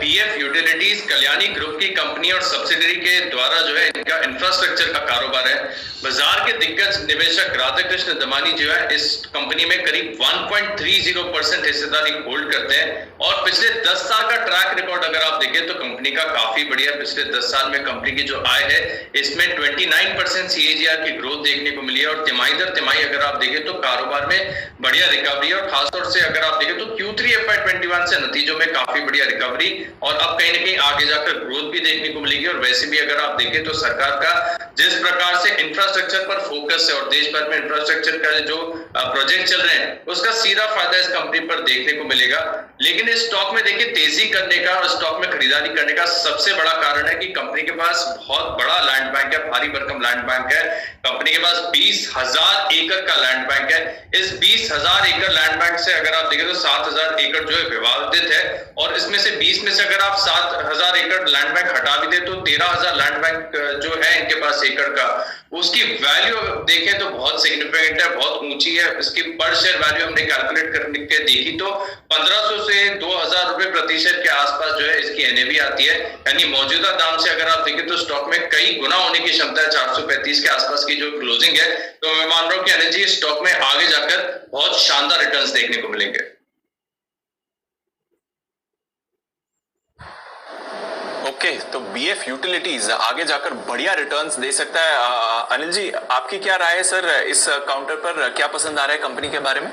BF utilities Kalyani group की company और subsidiary के द्वारा जो है इनका इंफ्रास्ट्रक्चर का कारोबार है। बाजार के दिग्गज निवेशक राधाकृष्ण दमानी जो है इस कंपनी में करीब 1.30% हिस्सेदारी होल्ड करते हैं और पिछले 10 साल का ट्रैक रिकॉर्ड अगर आप देखें तो कंपनी का काफी बढ़िया। पिछले 10 साल में कंपनी की जो आय है इसमें 29% सीएजीआर की ग्रोथ देखने को मिली है और तिमाही दर तिमाही अगर आप देखें तो कारोबार में बढ़िया रिकवरी है और खासतौर से अगर आप देखें तो Q3 FY21 से नतीजों में काफी बढ़िया रिकवरी और अब कहीं ना कहीं आगे जाकर ग्रोथ भी देखने को मिलेगी। और वैसे भी अगर आप देखें तो सरकार का जिस प्रकार से इंफ्रास्ट्रक्चर पर फोकस है और देश भर में इंफ्रास्ट्रक्चर का जो प्रोजेक्ट चल रहे हैं उसका सीधा फायदा इस कंपनी पर देखने को मिलेगा। लेकिन इस स्टॉक में देखिए तेजी करने का और स्टॉक में खरीदारी करने का सबसे बड़ा कारण है कि कंपनी के पास बहुत बड़ा लैंड बैंक है, भारी भरकम लैंड बैंक है। कंपनी के पास 20,000 एकड़ का लैंड बैंक है। इस 20,000 एकड़ लैंड बैंक से अगर आप देखें तो 7,000 एकड़ जो है विवादित है और इसमें से 20 में से अगर आप 7,000 एकड़ लैंड बैंक हटा भी दे तो 13,000 लैंड बैंक जो है इनके पास एकड़ का, उसकी वैल्यू देखें तो बहुत सिग्निफिकेंट है, बहुत ऊंची है। इसकी पर शेयर वैल्यू हमने कैलकुलेट करने के देखी तो 1500 से 2,000 रुपए प्रति शेयर के आसपास जो है इसकी एनएवी आती है। यानी मौजूदा दाम से अगर आप देखें तो स्टॉक में कई गुना होने की क्षमता है। 435 के आसपास की जो क्लोजिंग है, तो मैं मान रहा हूं कि एनर्जी स्टॉक में आगे जाकर बहुत शानदार रिटर्न्स देखने को मिलेंगे। ओके, तो बीएफ यूटिलिटीज आगे जाकर बढ़िया रिटर्न्स दे सकता है। अनिल जी, आपकी क्या राय है सर इस काउंटर पर? क्या पसंद आ रहा है कंपनी के बारे में?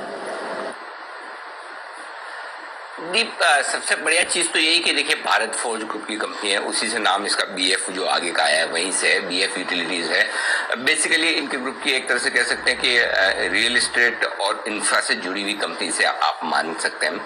दीप, सबसे बढ़िया चीज तो यही कि देखिए भारत फोर्ज ग्रुप की कंपनी है, उसी से नाम इसका बीएफ जो आगे का आया है वहीं से है, बीएफ यूटिलिटीज है। बेसिकली इनके ग्रुप की एक तरह से कह सकते हैं कि रियल एस्टेट और इंफ्रा से जुड़ी हुई कंपनी से आप मान सकते हैं।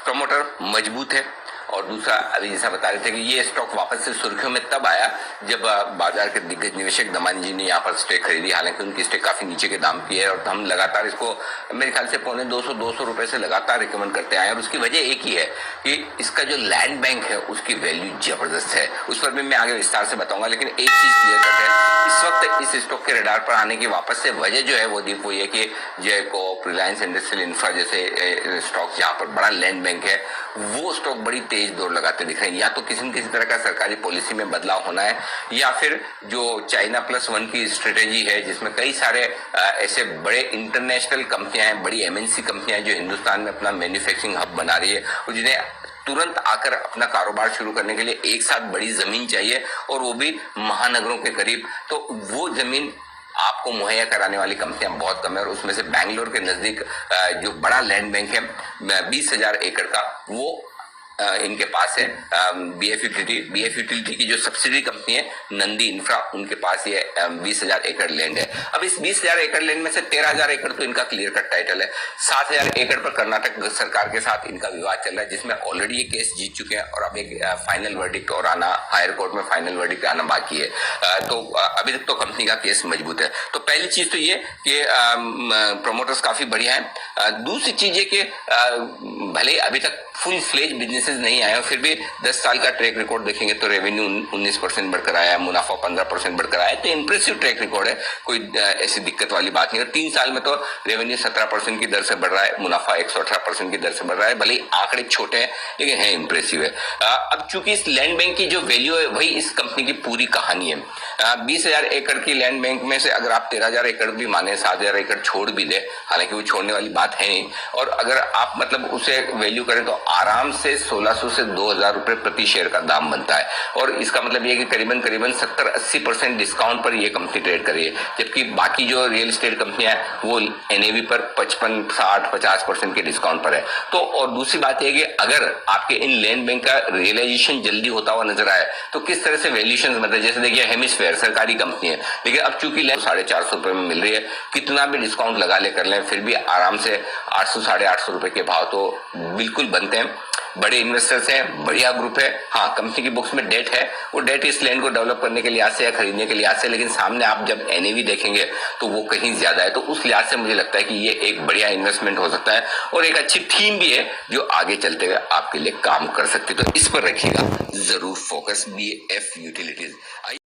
प्रमोटर मजबूत है और दूसरा अभी जैसा बता रहे थे कि ये स्टॉक वापस से सुर्खियों में तब आया जब बाजार के दिग्गज निवेशक दमानी जी ने यहाँ पर स्टेक खरीदी। हालांकि उनकी स्टेक काफी नीचे के दाम की है और हम लगातार इसको मेरे ख्याल से 200 रुपए से लगातार रिकमेंड करते आए और उसकी वजह एक ही है कि इसका जो लैंड बैंक है उसकी वैल्यू जबरदस्त है। उस पर भी मैं आगे विस्तार से बताऊंगा, लेकिन एक चीज क्लियर करते हैं, इस वक्त इस स्टॉक के रडार पर आने की वापस से वजह जो है वो दीप वो ये कि जयको, रिलायंस इंडस्ट्रियल इंफ्रा जैसे स्टॉक जहाँ पर बड़ा लैंड बैंक है वो स्टॉक बड़ी तेज दौड़ लगाते दिख रहे हैं। या तो किसी न किसी तरह का सरकारी पॉलिसी में बदलाव होना है या फिर जो चाइना +1 की स्ट्रेटेजी है जिसमें कई सारे ऐसे बड़े इंटरनेशनल कंपनियां हैं, बड़ी एमएनसी कंपनियां जो हिंदुस्तान में अपना मैन्युफैक्चरिंग हब बना रही है और जिन्हें तुरंत आकर अपना कारोबार शुरू करने के लिए एक साथ बड़ी जमीन चाहिए और वो भी महानगरों के करीब, तो वो जमीन आपको मुहैया कराने वाली कंपनियां बहुत कम है। और उसमें से बैंगलोर के नजदीक जो बड़ा लैंड बैंक है 20,000 एकड़ का, वो इनके पास है। बीएफ यूटिलिटी की जो सब्सिडरी कंपनी है नंदी इंफ्रा, उनके पास ये 20,000 एकड़ लैंड है। अब इस 20,000 एकड़ लैंड में से 13,000 एकड़ तो इनका क्लियर कट टाइटल है। 7,000 एकड़ पर कर्नाटक सरकार के साथ इनका विवाद चल रहा है जिसमें ऑलरेडी ये केस जीत चुके हैं और अब एक फाइनल वर्डिक्ट और आना, हायर कोर्ट में फाइनल वर्डिक्ट आना बाकी है। तो अभी तक तो कंपनी का केस मजबूत है। तो पहली चीज तो ये कि प्रमोटर्स काफी बढ़िया है। दूसरी चीज ये कि भले अभी तक फुल फ्लेज बिजनेसेस नहीं आए फिर भी 10 साल का ट्रैक रिकॉर्ड देखेंगे तो रेवेन्यू 19% बढ़कर आया, मुनाफा 15% बढ़कर आया, तो इंप्रेसिव ट्रैक रिकॉर्ड है, कोई ऐसी दिक्कत वाली बात नहीं है। 3 साल में तो रेवेन्यू 17% की दर से बढ़ रहा है, मुनाफा 118% की दर से बढ़ रहा है। भले ही आंकड़े छोटे हैं लेकिन है इंप्रेसिव है। अब चूंकि इस लैंड बैंक की जो वैल्यू है वही इस कंपनी की पूरी कहानी है। 20,000 एकड़ की लैंड बैंक में से अगर आप 13,000 एकड़ भी माने, 7,000 एकड़ छोड़ भी दे, हालांकि वो छोड़ने वाली बात है नहीं, और अगर आप मतलब उसे वैल्यू करें तो आराम से 1,600 से 2,000 रुपए प्रति शेयर का दाम बनता है। और इसका मतलब ये कि करीबन 70-80% डिस्काउंट पर ये कंपनी ट्रेड कर रही है, जबकि बाकी जो रियल एस्टेट कंपनियां हैं वो एनएवी पर 55, 60, 50% के डिस्काउंट पर है। तो और दूसरी बात यह कि अगर आपके इन लैंड बैंक का रियलाइजेशन जल्दी होता हुआ नजर आए तो किस तरह से वैल्यूएशन मतलब, जैसे देखिए हेमिस्फेयर सरकारी कंपनी है लेकिन अब चूंकि लैंड 450 रुपए में मिल रही है, कितना भी डिस्काउंट लगा ले कर लें फिर भी आराम से 800, 850 रुपए के भाव तो बिल्कुल बनते हैं। बड़े इन्वेस्टर्स हैं, बढ़िया ग्रुप है। हाँ, कंपनी की बुक्स में डेट है, वो डेट इस लैंड को डेवलप करने के लिहाज से या खरीदने के लिहाज से, लेकिन सामने आप जब एनएवी देखेंगे तो वो कहीं ज्यादा है। तो उस लिहाज से मुझे लगता है कि ये एक बढ़िया इन्वेस्टमेंट हो सकता है और एक अच्छी थीम भी है जो आगे चलते हुए आपके लिए काम कर सकती है। तो इस पर रखिएगा जरूर फोकस, बीएफ यूटिलिटीज।